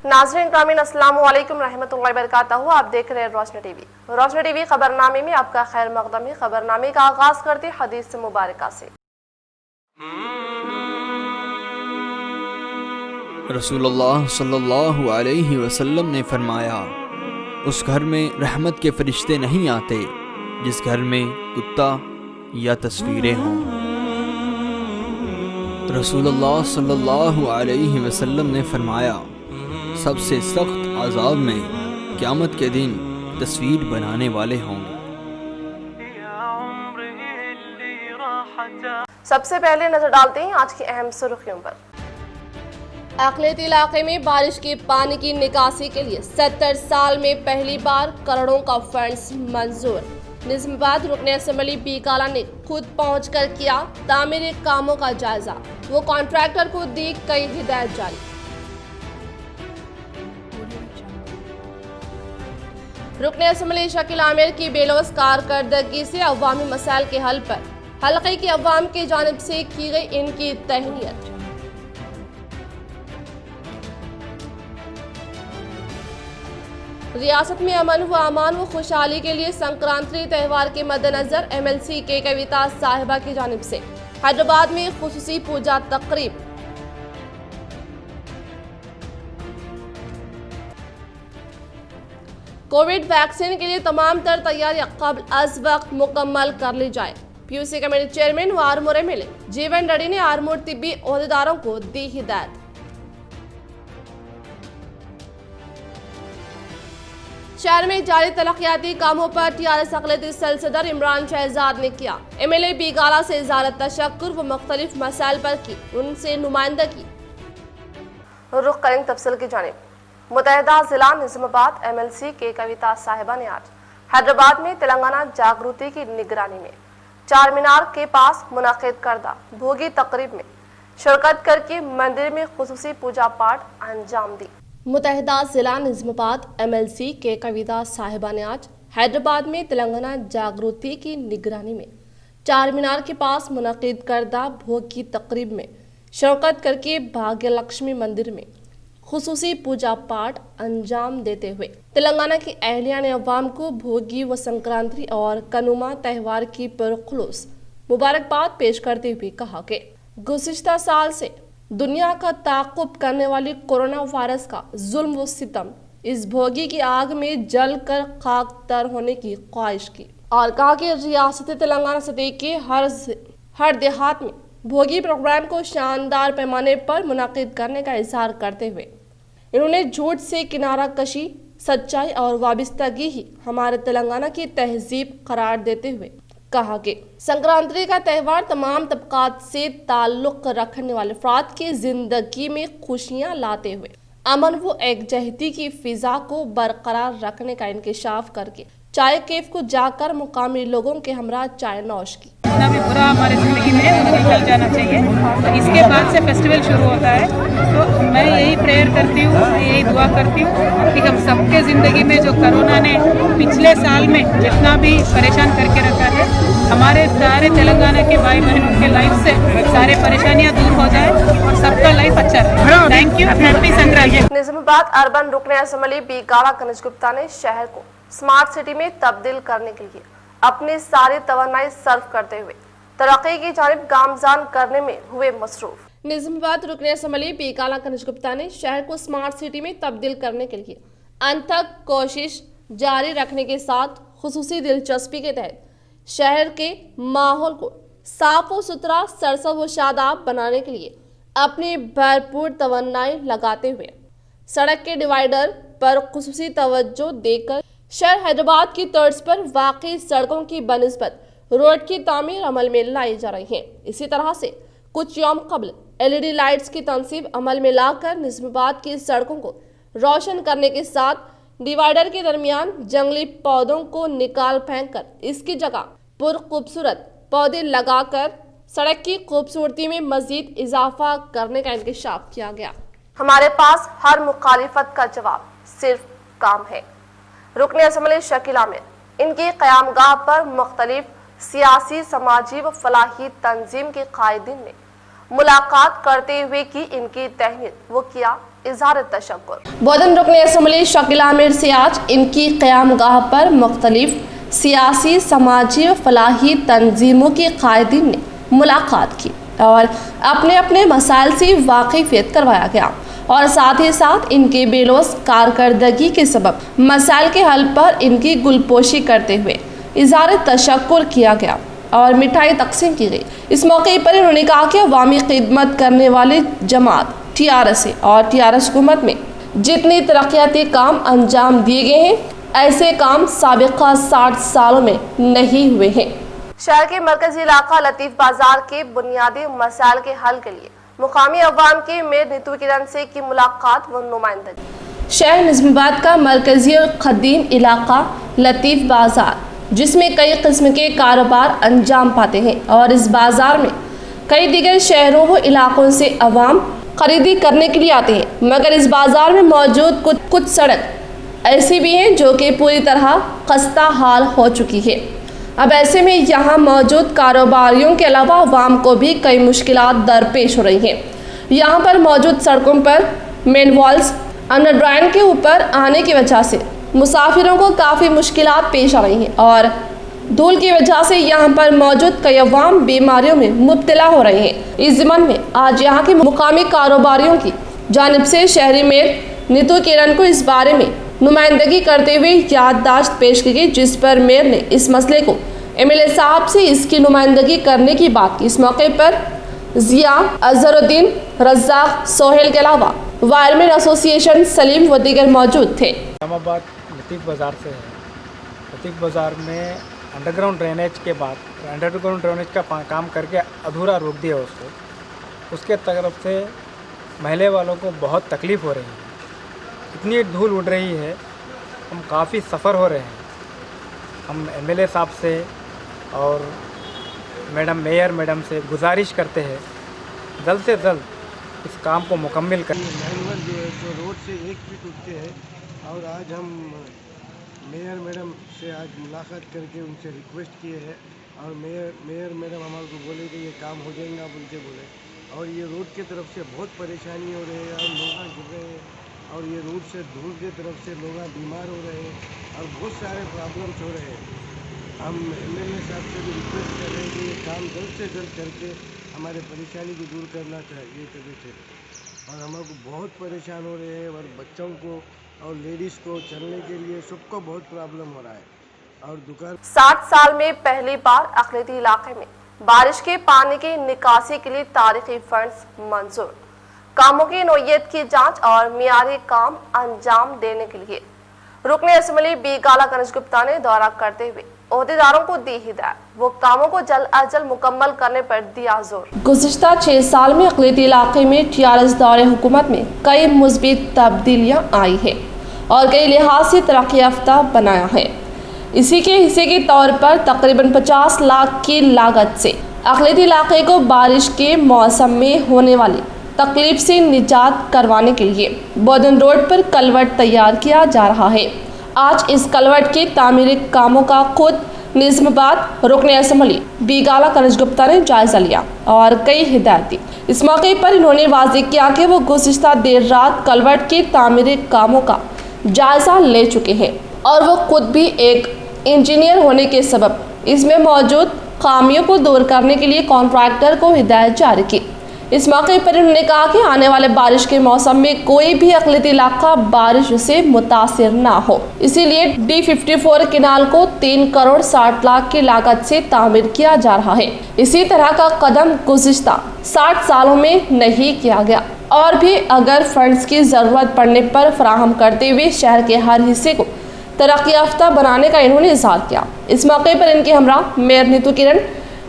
नाज़रीन ग्रामीण अस्सलाम वालेकुम रहमतुल्लाहि व बरकातहू। आप देख रहे हैं रोशनी टीवी। रोशनी टीवी खबरनामे में आपका खैर मकदम है। खबरनामे का आगाज करते हदीस मुबारका से। रसूलुल्लाह सल्लल्लाहु अलैहि वसल्लम ने फरमाया, उस घर में रहमत के फरिश्ते नहीं आते जिस घर में कुत्ता या तस्वीरें हों। रसूलुल्लाह सल्लल्लाहु अलैहि वसल्लम ने फरमाया, सबसे सख्त अज़ाब में क़यामत के दिन तस्वीर बनाने वाले होंगे। सबसे पहले नजर डालते हैं आज की अहम सुर्खियों पर। अक़लियती इलाके में बारिश के पानी की निकासी के लिए 70 साल में पहली बार करोड़ों का फंड्स मंजूर। निज़ामाबाद रुकन असम्बली बी काला ने खुद पहुंचकर किया तामीरी कामों का जायजा। वो कॉन्ट्रैक्टर को दी कई हिदायत जारी। रुकन असम्बली शकील आमिर की बेलौस कारकर्दगी से अवामी मसाइल के हल पर हल्के की अवाम की जानिब से की गई इनकी तहनीत। रियासत में अमन व अमान व खुशहाली के लिए संक्रांति त्यौहार के मद्देनजर MLC के कविता साहिबा की जानिब से हैदराबाद में खुसूसी पूजा तकरीब। कोविड वैक्सीन के लिए तमाम तर तैयारियां कबल अज वक्त मुकम्मल कर ली जाए। PUC कमेटी चेयरमैन व आरमूर MLA जीवन रेड्डी ने आरमूर तिब्बी ओहदेदारों को दी हिदायत। शहर में जारी तरक्याती कामों पर TRS अक़लियती सेल सदर इमरान शहजाद ने किया MLA बी काला से इज़ारत तशक्कुर व मुख्तलिफ मसाइल पर की उनसे नुमाइंदगी। रुख करेंगे तफसील की जानिब। मुत्तहिदा जिला निज़ामाबाद MLC के कविता साहिबा ने आज हैदराबाद में तेलंगाना जागृति की निगरानी में चार मीनार के पास मुनाकिद करदा भोगी तकरीब में शिरकत करके मंदिर में खुसूसी पूजा पाठ अंजाम दी। मुत्तहिदा जिला निज़ामाबाद MLC के कविता साहिबा ने आज हैदराबाद में तेलंगाना जागृति की निगरानी में चार मीनार के पास मुनाकिद करदा भोग की तकरीब में शिरकत करके भाग्य लक्ष्मी मंदिर में खुसूसी पूजा पाठ अंजाम देते हुए तेलंगाना की अहलिया ने अवाम को भोगी व संक्रांति और कनुमा त्यौहार की पुरखुलूस मुबारकबाद पेश करते हुए कहा कि गुज़िश्ता साल से दुनिया का ताक़ुब करने वाली कोरोना वायरस का जुल्म व सितम इस भोगी की आग में जल कर खाक तर होने की ख्वाहिश की और कहा कि रियासत तेलंगाना सतह के हर देहात में भोगी प्रोग्राम को शानदार पैमाने पर मुनाकिद करने का इजहार करते हुए इन्होंने झूठ से किनारा कशी, सच्चाई और वाबिस्तगी ही हमारे तेलंगाना की तहजीब करार देते हुए कहा कि संक्रांति का त्यौहार तमाम तबकात से ताल्लुक रखने वाले अफराद की जिंदगी में खुशियां लाते हुए अमन व एकजहती की फिजा को बरकरार रखने का इंकशाफ करके चाय केफ को जाकर मुकामी लोगों के हमरा चाय नौश की। जितना भी बुरा हमारे ज़िंदगी में है वो निकल जाना चाहिए। तो इसके बाद से फेस्टिवल शुरू होता है। तो मैं यही प्रेयर करती हूँ, यही दुआ करती हूँ कि हम सबके ज़िंदगी में जो कोरोना ने पिछले साल में जितना भी परेशान करके रखा है, हमारे सारे तेलंगाना के भाई बहनों के लाइफ से सारे परेशानियाँ दूर हो जाए और सबका लाइफ अच्छा रहे। Thank you. Happy Sankranti. Nizamabad urban रुकन असम्बली बी काला कनिज गुप्ता ने शहर को स्मार्ट सिटी में तब्दील करने के लिए अपनी सारी तवन्नाई सर्व करते हुए तरक्की की जानिब गामजान करने में हुए मसरूफ। निज़ामाबाद रुकन असम्बली बी काला कनिज गुप्ता ने शहर को स्मार्ट सिटी में तब्दील करने के लिए अनथक कोशिश जारी रखने के साथ खुसूसी दिलचस्पी के तहत शहर के माहौल को साफ व सुथरा, सरसब व शादाब बनाने के लिए अपनी भरपूर तवन्नाई लगाते हुए सड़क के डिवाइडर पर खुसूसी तवज्जो देकर शहर हैदराबाद की तर्ज पर वाकई सड़कों की बनिस्बत रोड की तामीर अमल में लाई जा रही है। इसी तरह से कुछ यौम कबल LED लाइट्स की तनसीब अमल में लाकर निज़ामाबाद की सड़कों को रोशन करने के साथ डिवाइडर के दरमियान जंगली पौधों को निकाल फेंक कर इसकी जगह पुरखूबसूरत पौधे लगाकर सड़क की खूबसूरती में मजीद इजाफा करने का इंकशाफ किया गया। हमारे पास हर मुखालिफत का जवाब सिर्फ काम है। रुकन असम्बली शकील आमिर इनकी क़यामगाह पर मुख्तलिफ सियासी, समाजी व फलाही तंजीम के कायदीन ने मुलाकात करते हुए की इनकी तहनीत, वो किया इजहार तशक्कुर। बोधन रुकन असम्बली शकील आमिर से आज इनकी क़यामगाह पर मुख्तलिफ सियासी, समाजी व फलाही तंजीमों के कायदीन ने मुलाकात की और अपने अपने मसाइल से वाकिफियत करवाया गया और साथ ही साथ इनके बेलोस कारकर्दगी के सबब मसाइल के हल पर इनकी गुलपोशी करते हुए इजहार तशक्कुर किया गया और मिठाई तकसीम की गई। इस मौके पर उन्होंने कहा कि अवामी खिदमत करने वाली जमात TRS और TRS हुकूमत में जितनी तरक्याती काम अंजाम दिए गए हैं, ऐसे काम साबिका 60 सालों में नहीं हुए हैं। शहर के मरकजी इलाका लतीफ बाजार के बुनियादी मसाइल के हल के लिए मुकामी अवाम के मेयर नीतू किरण से की मुलाकात व नुमाइंदगी। शहर निज़ामाबाद का मरकजी और कदीम इलाका लतीफ बाजार, जिसमें कई किस्म के कारोबार अंजाम पाते हैं और इस बाजार में कई दीगर शहरों व इलाकों से अवाम खरीदी करने के लिए आते हैं, मगर इस बाजार में मौजूद कुछ सड़क ऐसी भी हैं जो कि पूरी तरह खस्ता हाल हो चुकी है। अब ऐसे में यहाँ मौजूद कारोबारियों के अलावा अवाम को भी कई मुश्किलात दरपेश हो रही हैं। यहाँ पर मौजूद सड़कों पर मेन वॉल्स अंडरग्राउंड के ऊपर आने की वजह से मुसाफिरों को काफ़ी मुश्किलात पेश आ रही हैं और धूल की वजह से यहाँ पर मौजूद कई अवाम बीमारियों में मुब्तला हो रहे हैं। इस ज़िमन में आज यहाँ के मुकामी कारोबारियों की जानिब से शहरी मेयर नीतू किरण को इस बारे में नुमाइंदगी करते हुए याददाश्त पेश की गई, जिस पर मेयर ने इस मसले को MLA साहब से इसकी नुमाइंदगी करने की बात की। इस मौके पर जिया, अजहरुद्दीन, रज़ाक, सोहेल के अलावा वायरमैन एसोसिएशन सलीम व दीगर मौजूद थे। इस्लामाबाद लतीफ़ बाज़ार से है। लतीफ़ बाज़ार में अंडरग्राउंड ड्रेनेज के बाद अंडरग्राउंड ड्रेनेज का काम करके अधूरा रोक दिया उसके तरफ से महल्ले वालों को बहुत तकलीफ़ हो रही है। इतनी धूल उड़ रही है, हम काफ़ी सफ़र हो रहे हैं। हम MLA साहब से और मेयर मैडम से गुजारिश करते हैं जल्द से जल्द इस काम को मुकम्मल करें। मैनुअल जो है तो रोड से 1 फीट उठते हैं और आज हम मेयर मैडम से आज मुलाकात करके उनसे रिक्वेस्ट किए हैं और मेयर मैडम हमारे को बोले कि ये काम हो जाएगा, आप उनसे बोले। और ये रोड के तरफ से बहुत परेशानी हो रही है और लोग गिर रहे हैं और ये रोड से धूल के तरफ से लोग बीमार हो रहे हैं और बहुत सारे प्रॉब्लम्स हो रहे हैं। हम MLA साहब से भी रिक्वेस्ट कर रहे हैं कि ये काम जल्द से जल्द करके हमारे परेशानी को दूर करना चाहिए तभी से। और हमारे बहुत परेशान हो रहे हैं और बच्चों को और लेडीज़ को चलने के लिए सबको बहुत प्रॉब्लम हो रहा है। और दुकान 60 साल में पहली बार अक़लियती इलाके में बारिश के पानी की निकासी के लिए तारीखी फंड्स मंजूर। कामों की नौयत की जांच और मियारी काम अंजाम देने के लिए रुकन असम्बली बी गाला गणेश गुप्ता ने दौरा करते हुए ओहदेदारों को दी हिदायत, वो कामों को जल्द अज जल्द मुकम्मल करने पर दिया जोर। गुज़िश्ता 6 साल में अक़लियती इलाके में TRS दौरे हुकूमत में कई मुस्बित तब्दीलियाँ आई है और कई लिहाज से तरक्की याफ्ता बनाया है। इसी के हिस्से के तौर पर तकरीबन 50 लाख की लागत से अक़लियती इलाके को बारिश के मौसम में होने वाली तकलीफ से निजात करवाने के लिए बोधन रोड पर कलवट तैयार किया जा रहा है। आज इस कलवट के तामीरी कामों का खुद निज़ामाबाद रुकन असम्बली बी गाला गणेश गुप्ता ने जायजा लिया और कई हिदायत दी। इस मौके पर इन्होंने वाज़ेह किया कि वो गुज़िश्ता देर रात कलवट के तामीरी कामों का जायजा ले चुके हैं और वो खुद भी एक इंजीनियर होने के सबब इसमें मौजूद खामियों को दूर करने के लिए कॉन्ट्रैक्टर को हिदायत जारी की। इस मौके पर उन्होंने कहा कि आने वाले बारिश के मौसम में कोई भी अक़लियती इलाका बारिश से मुतासिर ना हो, इसीलिए D54 किनाल को 3 करोड़ 60 लाख की लागत से तामीर किया जा रहा है। इसी तरह का कदम गुज़िश्ता 60 सालों में नहीं किया गया और भी अगर फंड्स की ज़रूरत पड़ने पर फराहम करते हुए शहर के हर हिस्से को तरक्की याफ्ता बनाने का इन्होंने इज़हार किया। इस मौके पर इनके हमरा mayor Neetu Kiran,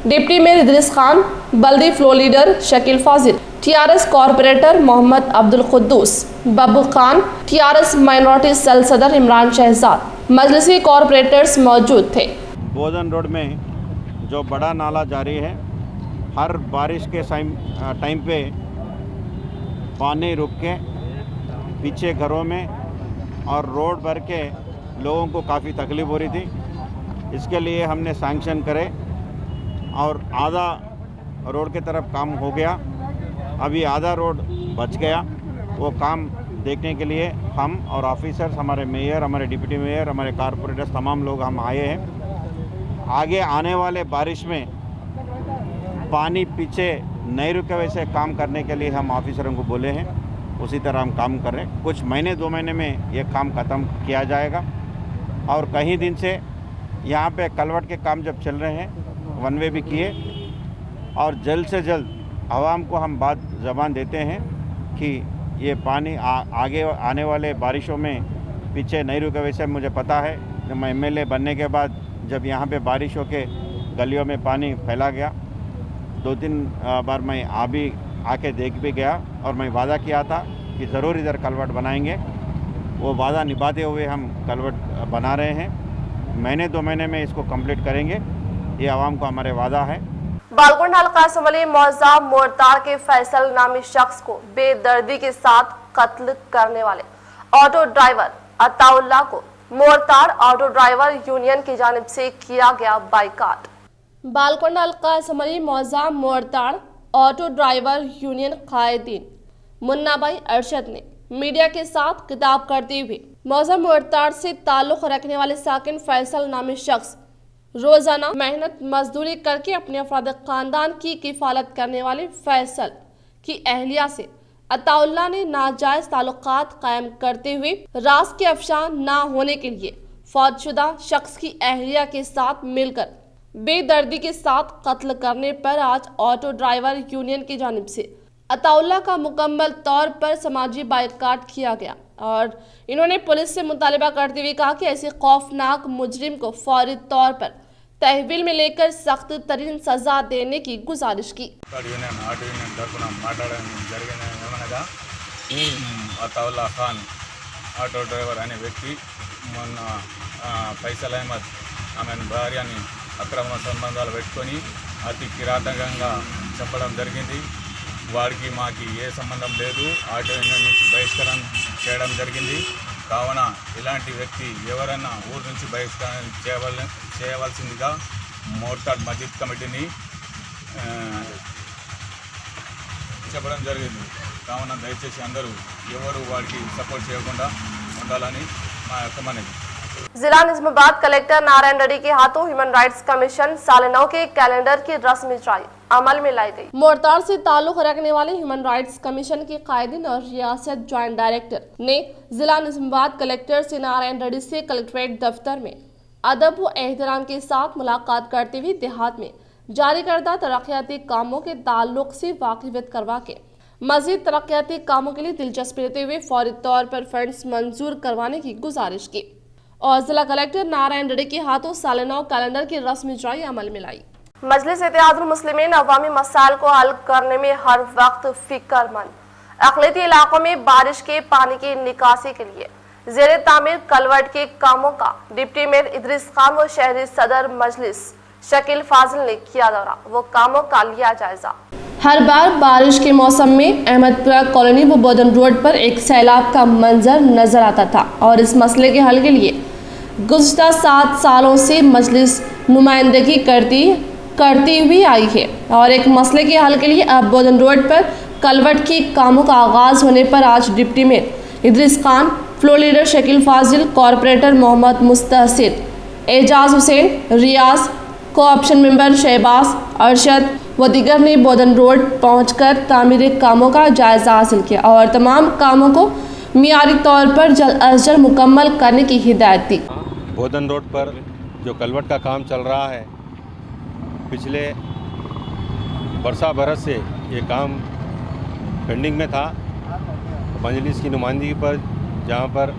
deputy mayor Idris Khan, बल्दी floor leader Shakeel Fazil, TRS corporator Mohammad Abdul Quddus, Babbu Khan, TRS minority cell सदर इमरान शहजाद, मजलिसी कॉरपोरेटर्स मौजूद थे। बोधन रोड में जो बड़ा नाला जारी है, हर बारिश के टाइम पे पानी रुक के पीछे घरों में और रोड भर के लोगों को काफ़ी तकलीफ़ हो रही थी। इसके लिए हमने सैंक्शन करे और आधा रोड के तरफ काम हो गया अभी आधा रोड बच गया। वो काम देखने के लिए हम और ऑफिसर्स, हमारे मेयर, हमारे डिप्टी मेयर, हमारे कारपोरेटर्स, तमाम लोग हम आए हैं। आगे आने वाले बारिश में पानी पीछे नहीं रुके वैसे काम करने के लिए हम ऑफिसरों को बोले हैं, उसी तरह हम काम कर रहे हैं। कुछ महीने 2 महीने में ये काम ख़त्म किया जाएगा। और कई दिन से यहाँ पे कलवट के काम जब चल रहे हैं, वन वे भी किए, और जल्द से जल्द आवाम को हम बात ज़बान देते हैं कि ये पानी आगे आने वाले बारिशों में पीछे नहीं रुके। वैसे मुझे पता है, जब मैं एमएलए बनने के बाद जब यहाँ पे बारिश होके गलियों में पानी फैला गया, 2-3 बार मैं आके देख भी गया, और मैं वादा किया था कि ज़रूर इधर कलवट बनाएंगे। वो वादा निभाते हुए हम कलवट बना रहे हैं। महीने 2 महीने में इसको कंप्लीट करेंगे, ये आवाम को हमारे वादा है। बालकोट हल्का असम्बली मौजा मोरतार के फैसल नामी शख्स को बेदर्दी के साथ कत्ल करने वाले ऑटो ड्राइवर अताउल्ला को मोरतार ऑटो ड्राइवर यूनियन की जानिब से किया गया बाइकाट। बालकोट हल्का असम्बली मौजा मोरतार ऑटो ड्राइवर यूनियन कायदीन मुन्ना भाई अरशद ने मीडिया के साथ खिताब करते हुए मौजा मोरतार से ताल्लुक रखने वाले साकिन फैसल नामी शख्स रोजाना मेहनत मजदूरी करके अपने अफराद खानदान की किफालत करने वाले फैसल की अहलिया से अताउल्ला ने नाजायज ताल्लुकात कायम करते हुए राज के अफशा ना होने के लिए फौतशुदा शख्स की अहलिया के साथ मिलकर बेदर्दी के साथ कत्ल करने पर आज ऑटो ड्राइवर यूनियन की जानिब से अताउल्ला का मुकम्मल तौर पर समाजी बाइकाट किया गया, और इन्होंने पुलिस से मुतालिबा करते हुए कहा कि ऐसे खौफनाक मुजरिम को फौरी तौर पर तहवील में लेकर सख्त तरीन सजा देने की गुजारिश की। अताउल्ला खान ఆటో డ్రైవర్ అనే వ్యక్తి మొన్న ఫైసల్ అహ్మద్ ఆమె భార్యని అక్రమ సంబంధాలు పెట్టుకొని అతి కిరాతకంగా చంపడం జరిగింది। వాడికి మాకి ఏ సంబంధం లేదు, ఆటో యూనియన్ నుంచి బహిష్కరణ చేయడం జరిగింది। కావున ఇలాంటి వ్యక్తి ఎవరైనా ఊరు నుంచి బహిష్కరణ చేయవలసిందిగా మోర్తాడ్ మస్జిద్ కమిటీని చెప్పడం జరిగింది। కావున దయచేసి అందరూ ఎవరు వాడికి సపోర్ట్ చేయకుండా ఉండాలని మా యొక్క మనవి। जिला निजामाबाद कलेक्टर नारायण रेड्डी के हाथों ह्यूमन राइट्स कमीशन साल 9 के कैलेंडर की रस्म इजराई अमल में लाई गई। मोरतार से ताल्लुक रखने वाले ह्यूमन राइट्स कमीशन के कायदीन और रियासत ज्वाइंट डायरेक्टर ने जिला निजामाबाद कलेक्टर से नारायण रेड्डी से कलेक्ट्रेट दफ्तर में अदब व एहतराम के साथ मुलाकात करते हुए देहात में जारी करदा तरक्याती कामों के ताल्लुक से वाकिफियत करवा के मजीद तरक्याती कामों के लिए दिलचस्पी लेते हुए फौरी तौर पर फंड्स मंजूर करवाने की गुजारिश की, और जिला कलेक्टर नारायण रेड्डी के हाथों साल 9 कैलेंडर की रस्म इजराई अमल में लाई। मजलिस इत्तेहादुल मुस्लिमीन अवामी मसाइल को हल करने में हर वक्त फिक्रमंद, अक़लियती इलाकों में बारिश के पानी की निकासी के लिए ज़ेरे तामीर कलवट के कामों का डिप्टी मेयर इदरीस खान व शहरी सदर मजलिस शकील फाजिल ने किया दौरा, वो कामों का लिया जायजा। हर बार बारिश के मौसम में अहमदपुरा कॉलोनी व बोधन रोड पर एक सैलाब का मंजर नजर आता था, और इस मसले के हल के लिए गुज़श्ता 7 सालों से मजलिस नुमाइंदगी करती हुई आई है, और एक मसले के हल के लिए अब बोधन रोड पर कलवट के कामों का आगाज़ होने पर आज deputy mayor Idris Khan, floor leader Shakeel Fazil, corporator Mohammad Mustahsin, Ejaz Hussain, Riyaz, co option member Shahbaz, Arshad व दीगर ने बोधन रोड पहुंचकर तामीरी कामों का जायजा हासिल किया और तमाम कामों को मियारी तौर पर जल्द अज जल्द मुकम्मल करने की हिदायत दी। बोधन रोड पर जो कलवट का काम चल रहा है, पिछले बरसा बरस से ये काम पेंडिंग में था। मजलिस की नुमाइंदगी पर, जहाँ पर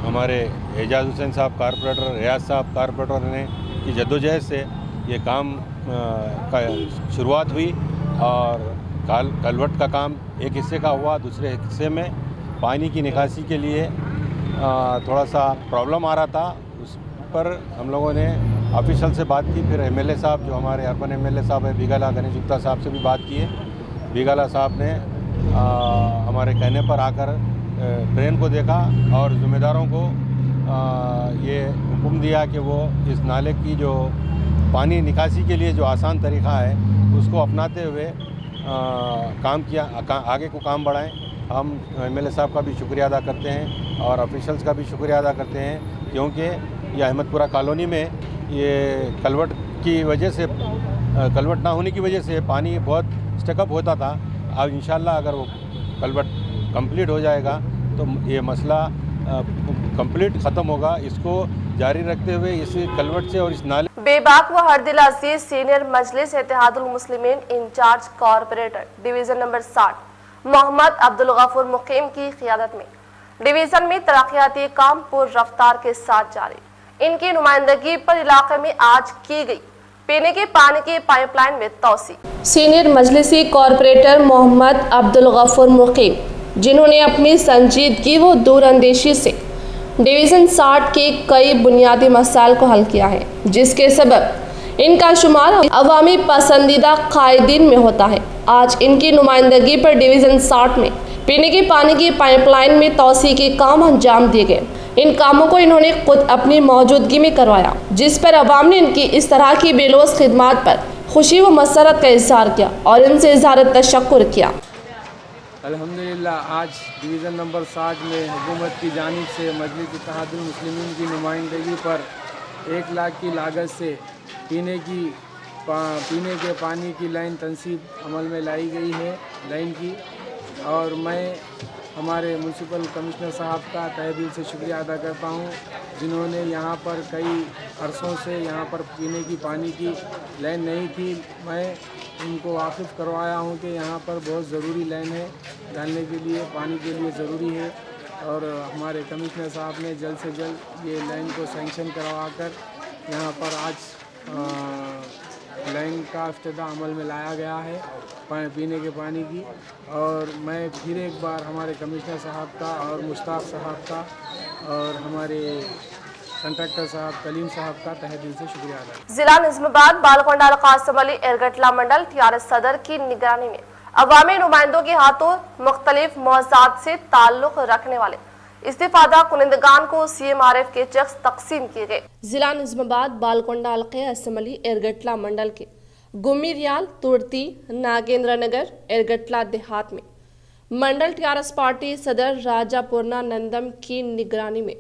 हमारे एजाज हुसैन साहब कारपोरेटर, रियाज साहब कारपोरेटर ने की जद्दोजहद से ये काम का शुरुआत हुई, और कलवट का काम एक हिस्से का हुआ। दूसरे हिस्से में पानी की निकासी के लिए थोड़ा सा प्रॉब्लम आ रहा था, उस पर हम लोगों ने ऑफिशियल से बात की। फिर एमएलए साहब, जो हमारे अर्बन एमएलए साहब है बिगाला गणेश गुप्ता साहब, से भी बात की है। बिगाला साहब ने हमारे कहने पर आकर ड्रेन को देखा और ज़िम्मेदारों को ये हुक्म दिया कि वो इस नाले की जो पानी निकासी के लिए जो आसान तरीक़ा है उसको अपनाते हुए काम किया आगे को काम बढ़ाएं। हम एमएलए साहब का भी शुक्रिया अदा करते हैं और ऑफिशियल्स का भी शुक्रिया अदा करते हैं, क्योंकि ये अहमदपुरा कॉलोनी में ये कलवट की वजह से कलवट ना होने की वजह से पानी बहुत स्टकअप होता था। अब इंशाल्लाह अगर वो कलवट कंप्लीट हो जाएगा तो ये मसला कंप्लीट ख़त्म होगा। इसको जारी रखते हुए इस कलवट से और इस नाले बेबाक व हरदिल अजीज senior Majlis Ittehadul Muslimeen in charge corporator division number 60 Mohammad Abdul Ghafoor Muqeem की क़ियादत में डिवीजन में तरक्याती काम पूर रफ्तार के साथ जारी। इनकी नुमाइंदगी पर इलाके में आज की गई पीने के पानी की पाइपलाइन में तोसी। सीनियर मजलिसी कॉरपोरेटर मोहम्मद अब्दुल गफूर मुकीम, जिन्होंने अपनी संजीदगी व दूरअंदेशी से डिवीज़न 60 के कई बुनियादी मसाइल को हल किया है, जिसके सबब इनका शुमार अवामी पसंदीदा कायदीन में होता है। आज इनकी नुमाइंदगी पर डिवीज़न 60 में पीने के पानी की पाइपलाइन में तोसी के काम अंजाम दिए गए। इन कामों को इन्होंने खुद अपनी मौजूदगी में करवाया, जिस पर अवाम ने इनकी इस तरह की बेलोस खिदमात पर खुशी व मसरत का इजहार किया और इनसे इजहार तशक्कुर किया। अल्हम्दुलिल्लाह आज डिवीज़न नंबर 60 में हुकूमत की जानिब से मजलिस इत्तेहादुल मुस्लिमीन की नुमाइंदगी पर 1 लाख की लागत से पीने के पानी की लाइन तनसीब अमल में लाई गई है लाइन की। और मैं हमारे म्यूनसिपल कमिश्नर साहब का तहे दिल से शुक्रिया अदा करता हूँ, जिन्होंने यहाँ पर कई अरसों से यहाँ पर पीने की पानी की लाइन नहीं थी। मैं उनको वाकिफ़ करवाया हूँ कि यहाँ पर बहुत ज़रूरी लाइन है, डालने के लिए पानी के लिए ज़रूरी है। और हमारे कमिश्नर साहब ने जल्द से जल्द ये लाइन को सैंक्शन करवा कर यहाँ पर आज लाइन का इफ्तिताह अमल में लाया गया है पीने के पानी की। और मैं फिर एक बार हमारे कमिश्नर साहब का और मुश्ताक साहब का और हमारे कंट्रैक्टर साहब कलीम साहब का तहे दिल से शुक्रिया अदा। जिला निज़ामाबाद बालकोंडा कासिम अली एरगटला मंडल टीआरएस सदर की निगरानी में अवामी नुमाइंदों के हाथों मुख्तलिफ मौज़ूआत से ताल्लुक़ रखने वाले इस्तिफादा कुनिंदगान को CMRF के चेक्स तकसीम किए गए। जिला निज़ामाबाद बालकोंडा कासिम अली एरगटला मंडल के गुमीरियाल, तुर्ती, नागेंद्र नगर, एरगटला देहात में मंडल टीआरएस पार्टी सदर राजा पूर्णानंदम की निगरानी में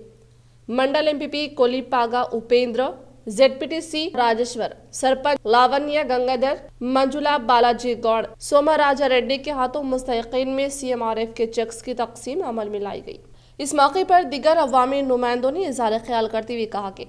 मंडल MPP कोलीपागा उपेंद्र, ZPTC राजेश्वर, सरपंच लावण्य गंगाधर, मंजुला बालाजी गौड़, सोमा राजा रेड्डी के हाथों मुस्तहिकीन में CMRF के चेक्स की तकसीम अमल में लाई गई। इस मौके पर दीगर अवामी नुमाइंदों ने इज़हार ख्याल करते हुए कहा कि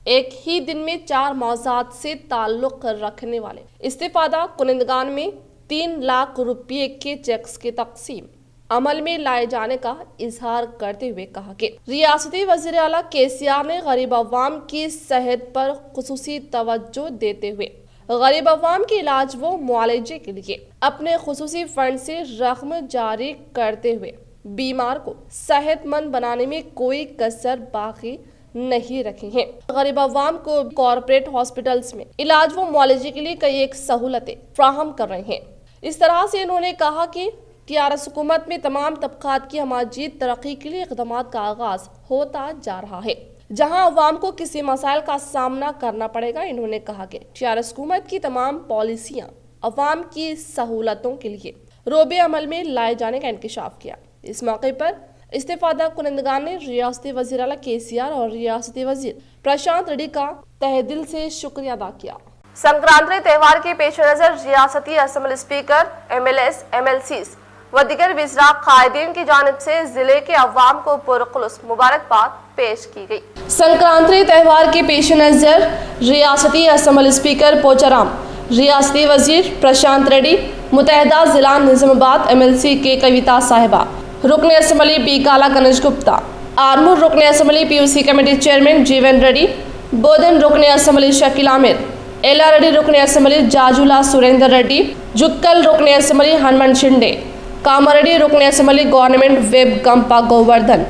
एक ही दिन में 4 मौज़ूआत से ताल्लुक़ रखने वाले इस्तिफादा कुनिंदगान में 3 लाख रुपये के चेक्स की तकसीम अमल में लाए जाने का इजहार करते हुए कहा कि रियासती वज़ीर आला KCR ने गरीब अवाम की सेहत पर खुसूसी तवज्जो देते हुए गरीब अवाम के इलाज व मुआलजे के लिए अपने खुसूसी फंड से रकम जारी करते हुए बीमार को सेहतमंद बनाने में कोई कसर बाकी नहीं रखी है। गरीब अवाम को कॉर्पोरेट हॉस्पिटल्स में इलाज व मुआलजे के लिए कई एक सहूलतें फ्राहम कर रहे हैं। इस तरह से इन्होंने कहा कि टीआरएस हुकूमत में तमाम तबकात की मजीद तरक्की के लिए इक़दाम का आगाज होता जा रहा है, जहां अवाम को किसी मसाइल का सामना करना पड़ेगा। इन्होंने कहा कि टीआरएस हुकूमत की तमाम पॉलिसियां अवाम की सहूलतों के लिए रोबे अमल में लाए जाने का इंकशाफ किया। इस मौके पर इस्तिफादा कुनिंदगान ने रियासती वज़ीर आला KCR और रियासती वज़ीर प्रशांत रेड्डी का तहे दिल से शुक्रिया अदा किया। संक्रांति त्यौहार के पेश नजर रियासती असेंबली स्पीकर, MLAs, MLCs व दीगर विज़रा कायदीन की जानिब से जिले के अवाम को पुरखुलूस मुबारकबाद पेश की गई। संक्रांति त्यौहार के पेश नजर रियासती असेंबली स्पीकर पोचाराम, रियासती वज़ीर प्रशांत रेड्डी, मुतहदा जिला निज़ामाबाद MLC के कविता साहिबा, रुकन असेंबली B काला गणेश गुप्ता, आरमूर रुकन असेंबली PUC कमेटी चेयरमैन जीवन रेड्डी, बोधन रुकन असेंबली शकील आमिर, एला रेड्डी रुकन असेंबली जाजुला सुरेंद्र रेड्डी, जुक्कल रुकन असेंबली हनुमान शिंदे, कामारेड्डी रुकन assembly government whip Gampa Govardhan,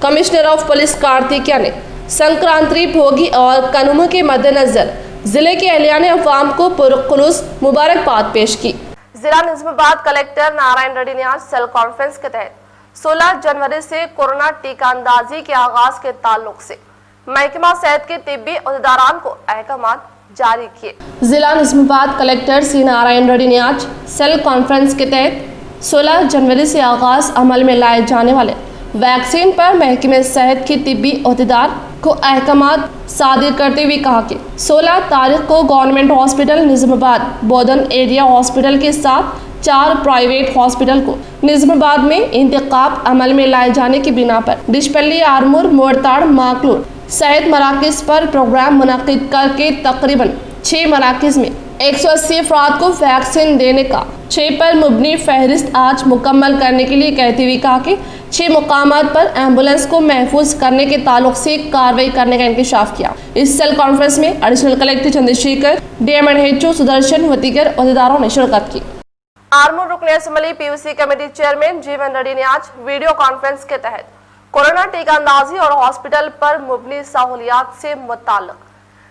commissioner of police Kartikeya ने संक्रांति भोगी और कनुम के मद्देनजर जिले के अहलिया ने अवाम को पुरखुलूस मुबारकबाद पेश की। जिला निज़ामाबाद कलेक्टर नारायण रेड्डी ने आज सेल कॉन्फ्रेंस के तहत 16 जनवरी से कोरोना टीका अंदाजी के आगाज के ताल्लुक से महकमा सेहत के तिब्बी अहदेदारान को अहकामात जारी किए। जिला निजामाबाद कलेक्टर सी नारायण रेड्डी ने आज सेल कॉन्फ्रेंस के तहत 16 जनवरी से आगाज अमल में लाए जाने वाले वैक्सीन पर महकमे सेहत की तिब्बी अहदेदार को अहकामात सादिर करते हुए कहा कि 16 तारीख को गवर्नमेंट हॉस्पिटल निजामाबाद बोधन एरिया हॉस्पिटल के साथ 4 प्राइवेट हॉस्पिटल को निजामाबाद में इंतखाब अमल में लाए जाने की बिना पर डिशपल्ली, आरमूर, मोरताड़, माकलूर सहित मराकज पर प्रोग्राम मुनक्किद करके तकरीबन 6 मराकज में 180 अफराद को वैक्सीन देने का 6 पर मुबनी फहरिस्त आज मुकम्मल करने के लिए कहते हुए कहा कि 6 मुकामात पर एम्बुलेंस को महफूज करने के ताल्लुक से कार्रवाई करने का इंकशाफ किया। इस सेल कॉन्फ्रेंस में additional collector Chandrashekhar, DMHO Sudarshan व दीगर अहदेदारों ने शिरकत की। आरमूर रुकन असम्बली PUC कमेटी चेयरमैन जीवन रेड्डी ने आज वीडियो कॉन्फ्रेंस के तहत कोरोना टीका अंदाजी और हॉस्पिटल पर मुबनी सहूलियात से मुताल्लिक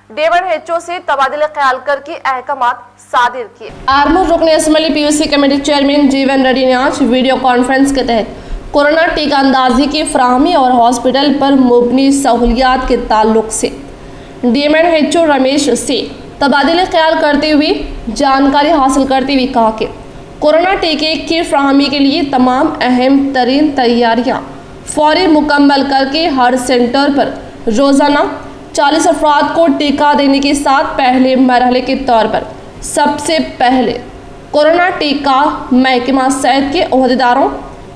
DMHO से तबादला ख्याल करके अहकामात सादिर किए। आरमूर रुकन असम्बली PUC कमेटी चेयरमैन जीवन रेड्डी ने आज वीडियो कॉन्फ्रेंस के तहत कोरोना टीका अंदाजी की फराहमी और हॉस्पिटल पर मुबनी सहूलियात के ताल्लुक से DMHO रमेश से तबादला ख्याल करते हुए जानकारी हासिल करते हुए कहा कि कोरोना टीके की फराहमी के लिए तमाम अहम तरीन तैयारियाँ फौरी मुकम्मल करके हर सेंटर पर रोज़ाना 40 अफराद को टीका देने के साथ पहले मरहले के तौर पर सबसे पहले कोरोना टीका महकमा सेहत के अहदेदारों,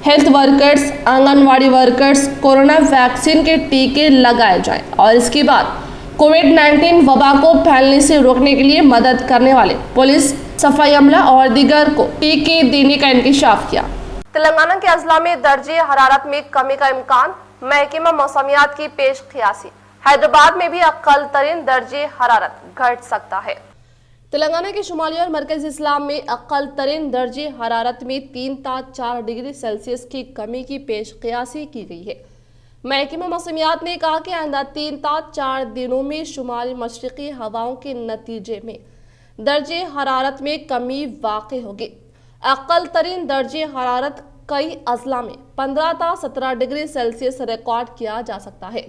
health workers, anganwadi workers corona vaccine के टीके लगाए जाएं और इसके बाद कोविड-19 वबा को फैलने से रोकने के लिए मदद करने वाले पुलिस, सफाई अमला और दीगर को टीके देने का इंकशाफ किया। तेलंगाना के अजला में दर्जे हरारत में कमी का इम्कान, महकमा मौसमियात की पेश क़ियासी। हैदराबाद में भी अक्ल तरीन दर्जे हरारत घट सकता है। तेलंगाना के शुमाली और मरकजी इस्लाम में अक्ल तरीन दर्जे हरारत में 3 से 4 डिग्री सेल्सियस की कमी की पेश क़ियासी की गई है। महकमा मौसमियात ने कहा कि आइंदा 3 से 4 दिनों में शुमाली मशरक़ी हवाओं के नतीजे में दर्जे हरारत में कमी वाक़ई होगी। अक्ल तरीन दर्जे हरारत कई अजला में 15 से 17 डिग्री सेल्सियस रिकॉर्ड किया जा सकता है,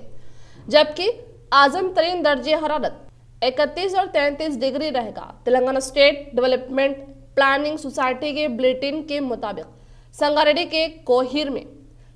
जबकि आजम तरीन दर्जे हरारत 31 और 33 डिग्री रहेगा। Telangana state development planning society के बुलेटिन के मुताबिक संगारेड्डी के कोहिर में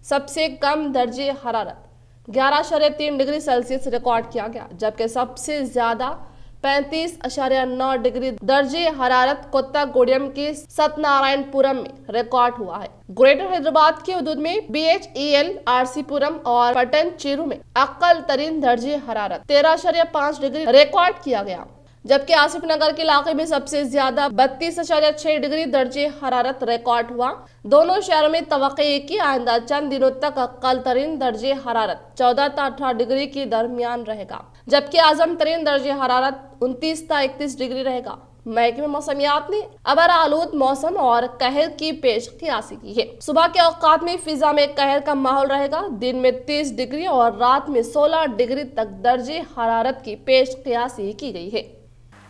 सबसे कम दर्जे हरारत 11.3 डिग्री सेल्सियस रिकॉर्ड किया गया, जबकि सबसे ज्यादा 35.9 डिग्री दर्जे हरारत कोत्तागुड़ियम के सत्यनारायणपुरम में रिकॉर्ड हुआ है। ग्रेटर हैदराबाद के हदूद में BHEL, RCपुरम और पटन चेरू में अक्ल तरीन दर्जे हरारत 13.5 डिग्री रिकॉर्ड किया गया, जबकि आसिफ नगर के इलाके में सबसे ज्यादा 32.6 डिग्री दर्जे हरारत रिकॉर्ड हुआ। दोनों शहरों में तवक्को है कि आइंदा चंद दिनों तक अक्ल तरीन दर्जे हरारत 14 से 18 डिग्री के दरमियान रहेगा, जबकि आजम तरीन दर्जे हरारत 29 से 31 डिग्री रहेगा। महकमे मौसमियात ने अबर आलूद मौसम और कहर की पेश क़ियासी की है। सुबह के औकात में फिजा में कहर का माहौल रहेगा। दिन में 30 डिग्री और रात में 16 डिग्री तक दर्जे हरारत की पेश क़ियासी की गई है।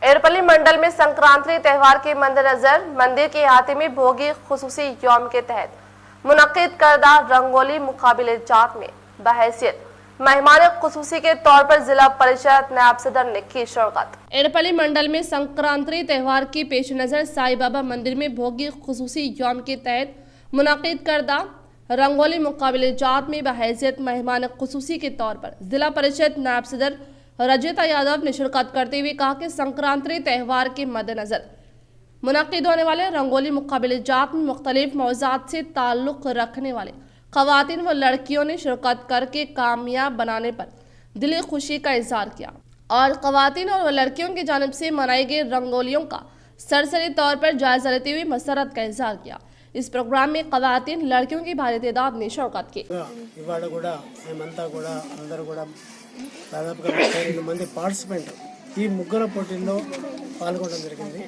एरपल्ली मंडल में संक्रांति त्यौहार के मद्देनजर मंदिर के अहाते में भोगी खुसूसी यौम के तहत मुनक्किद करदा रंगोली मुकाबले जात में बहैसियत मेहमान खुसूसी के तौर पर जिला परिषद नायब सदर ने की शिरकत। एरपल्ली मंडल में संक्रांति त्यौहार के पेश नजर साई बाबा मंदिर में भोगी खुसूसी यौम के तहत मुनक्किद करदा रंगोली मुकाबले जात में बहैसियत मेहमान खुसूसी के तौर पर जिला परिषद नायब सदर रजिता यादव ने शिरकत करते हुए कहा कि संक्रांति त्यौहार के मद्देनजर मुनक्किद होने वाले रंगोली मुकाबले जात में मुख्तलिफ मौज़ूआत से ताल्लुक़ रखने वाले ख़वातीन व लड़कियों ने शिरकत करके कामयाब बनाने पर दिली खुशी का इजहार किया और ख़वातीन और लड़कियों की जानिब से मनाई गई रंगोलियों का सरसरी तौर पर जायजा लेते हुए मसरत का इजहार किया। इस प्रोग्राम में ख़वातीन लड़कियों की भारी तादाद ने शिरकत की। దాదాపుగా 32 మంది పార్టిసిపెంట్ ఈ ముగ్గురు పోటీల్లో పాల్గొనడం జరిగింది.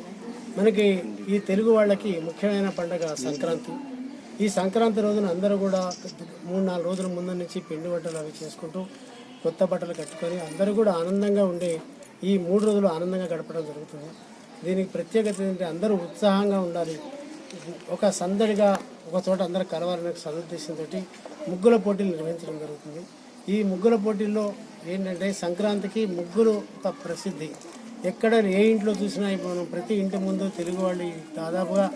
మనకి ఈ తెలుగు వాళ్ళకి ముఖ్యమైన పండుగ సంక్రాంతి. ఈ సంక్రాంతి రోజున అందరూ కూడా 3-4 రోజుల ముందు నుంచి పిండి వంటలు అవి చేసుకుంటూ కొత్త బట్టలు కట్టుకొని అందరూ కూడా ఆనందంగా ఉండి ఈ 3 రోజులు ఆనందంగా గడపడం జరుగుతుంది. దీనికి ప్రత్యేకత ఏంటంటే అందరూ ఉత్సాహంగా ఉండాలి, ఒక సందడిగా ఒక చోట అందరూ కలవాలనే సదుద్దేశంతో ముగ్గుల పోటీలు నిర్వహించడం జరుగుతుంది. ఈ ముగ్గుల పోటీల్లో ఏంటంటే సంక్రాంతికి ముగ్గులు ఒక ప్రసిద్ధి. ఎక్కడ ఏ ఇంట్లో చూసినా ఇప్పుడు మనం ప్రతి ఇంటి ముందు తెలుగు వాళ్ళు దాదాపుగా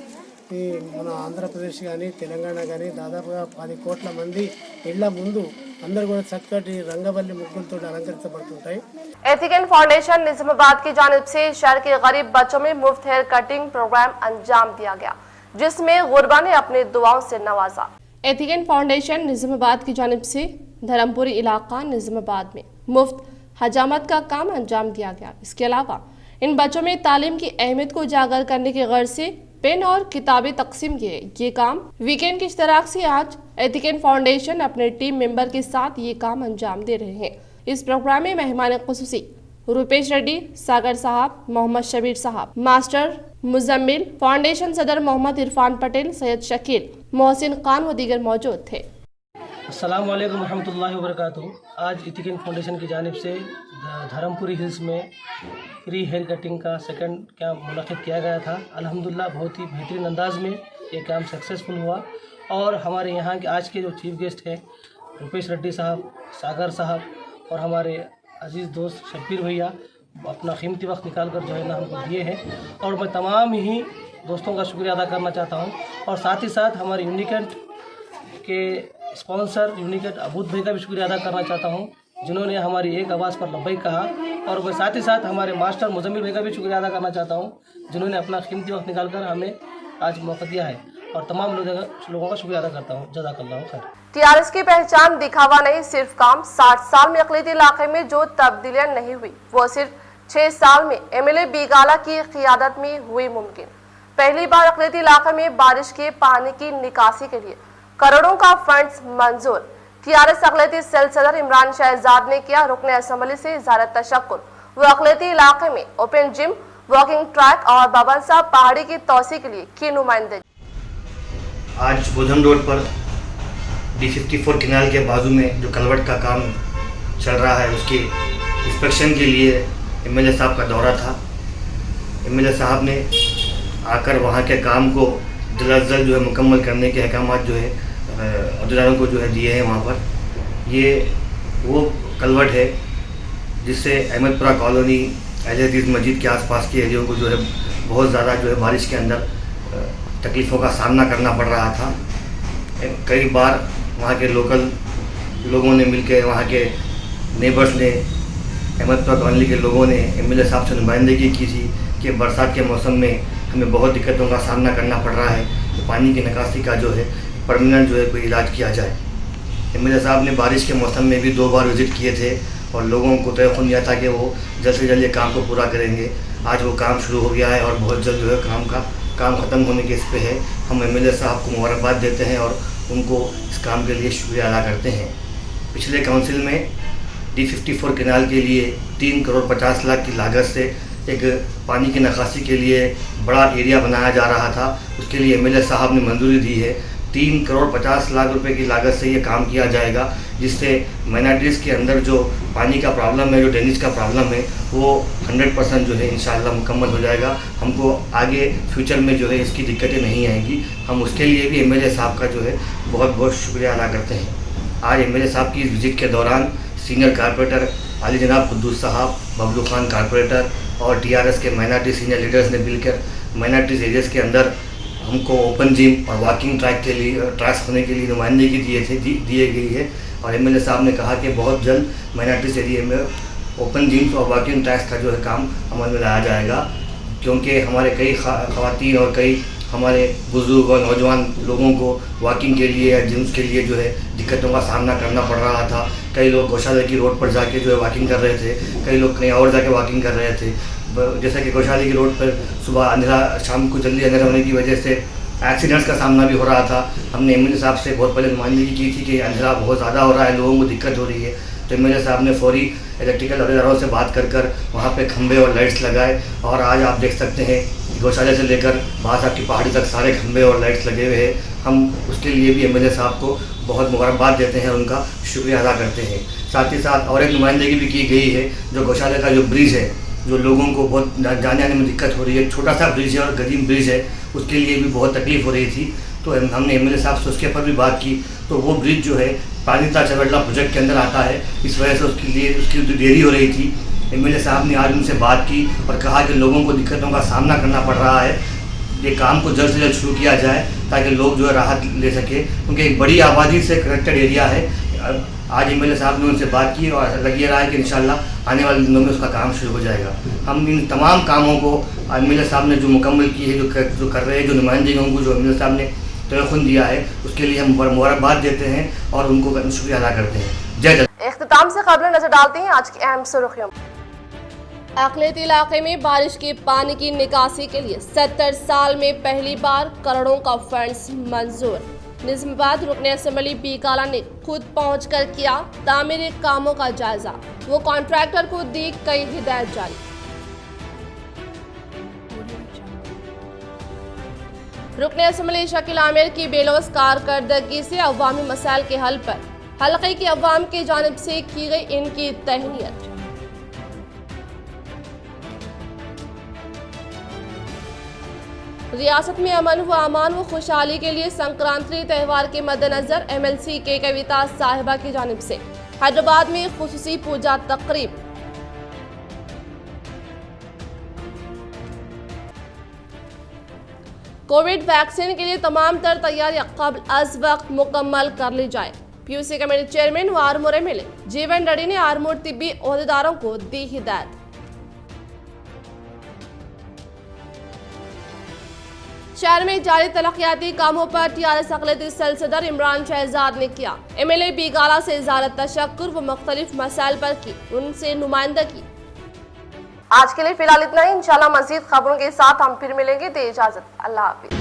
ఈ మన ఆంధ్రప్రదేశ్ కానీ తెలంగాణ కానీ దాదాపుగా 10 కోట్ల మంది ఇళ్ల ముందు అందరూ కూడా చక్కటి రంగవల్లి ముగ్గులతో అలంకరించబడుతుంటాయి. एथिकल फाउंडेशन निजामाबाद की जानिब से शहर के गरीब बच्चों में मुफ्त हेयर कटिंग प्रोग्राम अंजाम दिया गया, जिसमें गुरबा ने अपनी दुआओं से नवाजा। एथिकल फाउंडेशन निजामाबाद की जानिब से धर्मपुरी इलाका निजामाबाद में मुफ्त हजामत का काम अंजाम दिया गया। इसके अलावा इन बच्चों में तालीम की अहमियत को उजागर करने की गर्ज से पेन और किताबें तकसीम किए। ये काम वीकेंड की इश्तराक से आज एथिकल फाउंडेशन अपने टीम मेंबर के साथ ये काम अंजाम दे रहे हैं। इस प्रोग्राम में मेहमान खुसूसी रूपेश रेड्डी, सागर साहब, मोहम्मद शबीर साहब, मास्टर मुजम्मिल, फाउंडेशन सदर मोहम्मद इरफान पटेल, सैयद शकील, मोहसिन खान व दीगर मौजूद थे। अस्सलाम वालेकुम रहमतुल्लाहि व बरकातुहू। आज एथिकल फाउंडेशन की जानिब से धर्मपुरी हिल्स में फ्री हेयर कटिंग का सेकंड कैंप मुनक़िद किया गया था। अल्हम्दुलिल्लाह बहुत ही बेहतरीन अंदाज में ये कैंप सक्सेसफुल हुआ और हमारे यहाँ के आज के जो चीफ गेस्ट हैं रूपेश रेड्डी साहब, सागर साहब और हमारे अजीज़ दोस्त शब्बीर भैया अपना कीमती वक्त निकाल कर जो है ना हमको दिए हैं और मैं तमाम ही दोस्तों का शुक्रिया अदा करना चाहता हूँ। और साथ ही साथ हमारे यूनिकेट के स्पॉन्सर यूनिकेट अबूद भाई का भी शुक्रिया अदा करना चाहता हूँ, जिन्होंने हमारी एक आवाज़ पर लब्बैक कहा। और मैं साथ ही साथ हमारे मास्टर मुजम्मिल भाई का भी शुक्रिया अदा करना चाहता हूँ, जिन्होंने अपना कीमती वक्त निकाल कर हमें आज मौका दिया है। और तमाम लोगों का शुक्रिया अदा करता हूँ। जज़ाकल्लाहु खैर। टीआरएस की पहचान दिखावा नहीं, सिर्फ काम। 60 साल में अक़लियती इलाके में जो तब्दीलियां नहीं हुई वो सिर्फ 6 साल में एमएलए बीगाला की क़ियादत में हुई मुमकिन। पहली बार अक़लियती इलाके में बारिश के पानी की निकासी के लिए करोड़ों का फंड्स मंजूर। टीआरएस अक़लियती सेल सदर इमरान शहजाद ने किया रुकने असम्बली से इज़हार तशक्कुर। वो अक़लियती इलाके में ओपन जिम, वॉकिंग ट्रैक और बाबा साहब पहाड़ी की तोसी के लिए की नुमाइंदगी। आज बुधन रोड पर D54 किनाल के बाजू में जो कलवट का काम चल रहा है उसके इंस्पेक्शन के लिए एमएलए साहब का दौरा था। एमएलए साहब ने आकर वहाँ के काम को जल्द अज जल्द जो है मुकम्मल करने के अहकाम जो है अहदेदारों को जो है दिए हैं। वहाँ पर ये वो कलवट है जिससे अहमदपुरा कॉलोनी, अहले हदीस मस्जिद के आसपास के एरियो को जो है बहुत ज़्यादा जो है बारिश के अंदर तकलीफ़ों का सामना करना पड़ रहा था। कई बार वहाँ के लोकल लोगों ने मिलकर, वहाँ के नेबर्स ने, अहमदपुरा कॉलोनी के लोगों ने एमएलए साहब से नुमाइंदगी की थी कि बरसात के मौसम में हमें बहुत दिक्कतों का सामना करना पड़ रहा है, तो पानी की निकासी का जो है परमानेंट जो है कोई इलाज किया जाए। एमएलए साहब ने बारिश के मौसम में भी 2 बार विज़िट किए थे और लोगों को तयक़ुन दिया था कि वो जल्द से जल्द ये काम को पूरा करेंगे। आज वो काम शुरू हो गया है और बहुत जल्द जो है काम ख़त्म होने के इस पे है। हम एमएलए साहब को मुबारकबाद देते हैं और उनको इस काम के लिए शुक्रिया अदा करते हैं। पिछले काउंसिल में D54 केनाल के लिए 3 करोड़ 50 लाख की लागत से एक पानी की निकासी के लिए बड़ा एरिया बनाया जा रहा था। उसके लिए एमएलए साहब ने मंजूरी दी है। 3 करोड़ 50 लाख रुपए की लागत से ये काम किया जाएगा, जिससे माइनॉरिटीज़ के अंदर जो पानी का प्रॉब्लम है, जो ड्रेनेज का प्रॉब्लम है, वो 100% जो है इंशाअल्लाह मुकम्मल हो जाएगा। हमको आगे फ्यूचर में जो है इसकी दिक्कतें नहीं आएंगी। हम उसके लिए भी एमएलए साहब का जो है बहुत बहुत शुक्रिया अदा करते हैं। आज एमएलए साहब की इस विजिट के दौरान सीनियर कारपोरेटर आली जनाब कुद्दूस साहब, बबलू खान कारपोरेटर और टीआरएस के माइनॉरिटी सीनियर लीडर्स ने मिलकर माइनॉरिटीज़ एरियाज़ के अंदर हमको ओपन जिम और वॉकिंग ट्रैक के लिए ट्रैक्स होने के लिए नुमाइंदगी दिए गई है। और एमएलए साहब ने कहा कि बहुत जल्द माइनॉरिटीज़ एरिया में ओपन जिम्स और वॉकिंग ट्रैक्स का जो है काम अमल में लाया जाएगा, क्योंकि हमारे कई ख़वातीन और कई हमारे बुज़ुर्ग और नौजवान लोगों को वॉकिंग के लिए या जिम्स के लिए जो है दिक्कतों का सामना करना पड़ रहा था। कई लोग गौशाला की रोड पर जाके जो है वॉकिंग कर रहे थे, कई लोग कहीं और जाके वॉकिंग कर रहे थे। जैसा कि गौशाला की रोड पर सुबह अंधेरा, शाम को जल्दी अंधेरा होने की वजह से एक्सीडेंट्स का सामना भी हो रहा था। हमने एमएलए साहब से बहुत पहले नुमाइंदगी की थी कि अंधेरा बहुत ज़्यादा हो रहा है, लोगों को दिक्कत हो रही है। तो एमएलए साहब ने फौरी इलेक्ट्रिकल अहदेदारों से बात कर वहाँ पे खंभे और लाइट्स लगाए और आज आप देख सकते हैं गौशाला से लेकर बाबा साहब की पहाड़ी तक सारे खंभे और लाइट्स लगे हुए हैं। हम उसके लिए भी एमएलए साहब को बहुत मुबारकबाद देते हैं, उनका शुक्रिया अदा करते हैं। साथ ही साथ और एक नुमाइंदगी भी की गई है, जो गौशाला का जो ब्रिज है, जो लोगों को बहुत जाने आने में दिक्कत हो रही है, छोटा सा ब्रिज है और गरीब ब्रिज है, उसके लिए भी बहुत तकलीफ़ हो रही थी। तो हमने एमएलए साहब से उसके ऊपर भी बात की। तो वो ब्रिज जो है पानीता चवेटला प्रोजेक्ट के अंदर आता है, इस वजह से उसके लिए उसकी देरी हो रही थी। एमएलए साहब ने आज उनसे बात की और कहा कि लोगों को दिक्कतों का सामना करना पड़ रहा है, ये काम को जल्द से जल्द शुरू किया जाए ताकि लोग जो है राहत ले सके, क्योंकि एक बड़ी आबादी से कनेक्टेड एरिया है। आज एमएलए साहब ने उनसे बात की और लग रहा है कि इंशाल्लाह आने वाले दिनों में उसका काम शुरू हो जाएगा। हम इन तमाम कामों को एमएलए साहब ने जो मुकम्मल की है, जो कर रहे हैं, जो नुमाइंदगियों को जो एमएलए साहब ने तयख़ुन दिया है, उसके लिए हम मुबारकबाद देते हैं और उनको शुक्रिया अदा करते हैं। जय जय। इख्तिताम से खबरें नजर डालते हैं आज की अहम सुर्खियों। अक़लियती इलाके में बारिश के पानी की निकासी के लिए 70 साल में पहली बार करोड़ों का फंड्स मंजूर। निज़ामाबाद रुकन असम्बली बी काला ने खुद पहुंचकर किया तामीरी कामों का जायजा। वो कॉन्ट्रैक्टर को दी कई हिदायत जारी। रुकन असम्बली शकील आमिर की बेलौस कारकर्दगी से अवामी मसाइल के हल पर हल्के की अवाम की जानिब से की गई इनकी तहनीत। रियासत में अमन व अमान व खुशहाली के लिए संक्रांति त्यौहार के मद्देनजर MLC के कविता साहिबा की जानिब से हैदराबाद में खुसूसी पूजा तकरीब। कोविड वैक्सीन के लिए तमाम तर तैयारियां कब्ल अज वक्त मुकम्मल कर ली जाए। PUC कमेटी चेयरमैन व आरमूर MLA जीवन रेड्डी ने आरमूर तिब्बी ओहदेदारों को दी हिदायत। शहर में जारी तरक्याती कामों पर TRS अक़लियती सेल सदर इमरान शहजाद ने किया MLA बी गाला से इज़हारत तशक्कुर व मुख्तलिफ मसाइल पर की उनसे नुमाइंदगी। आज के लिए फिलहाल इतना ही। इंशाल्लाह मज़ीद खबरों के साथ हम फिर मिलेंगे। दे इजाज़त। अल्लाह हाफ़िज़।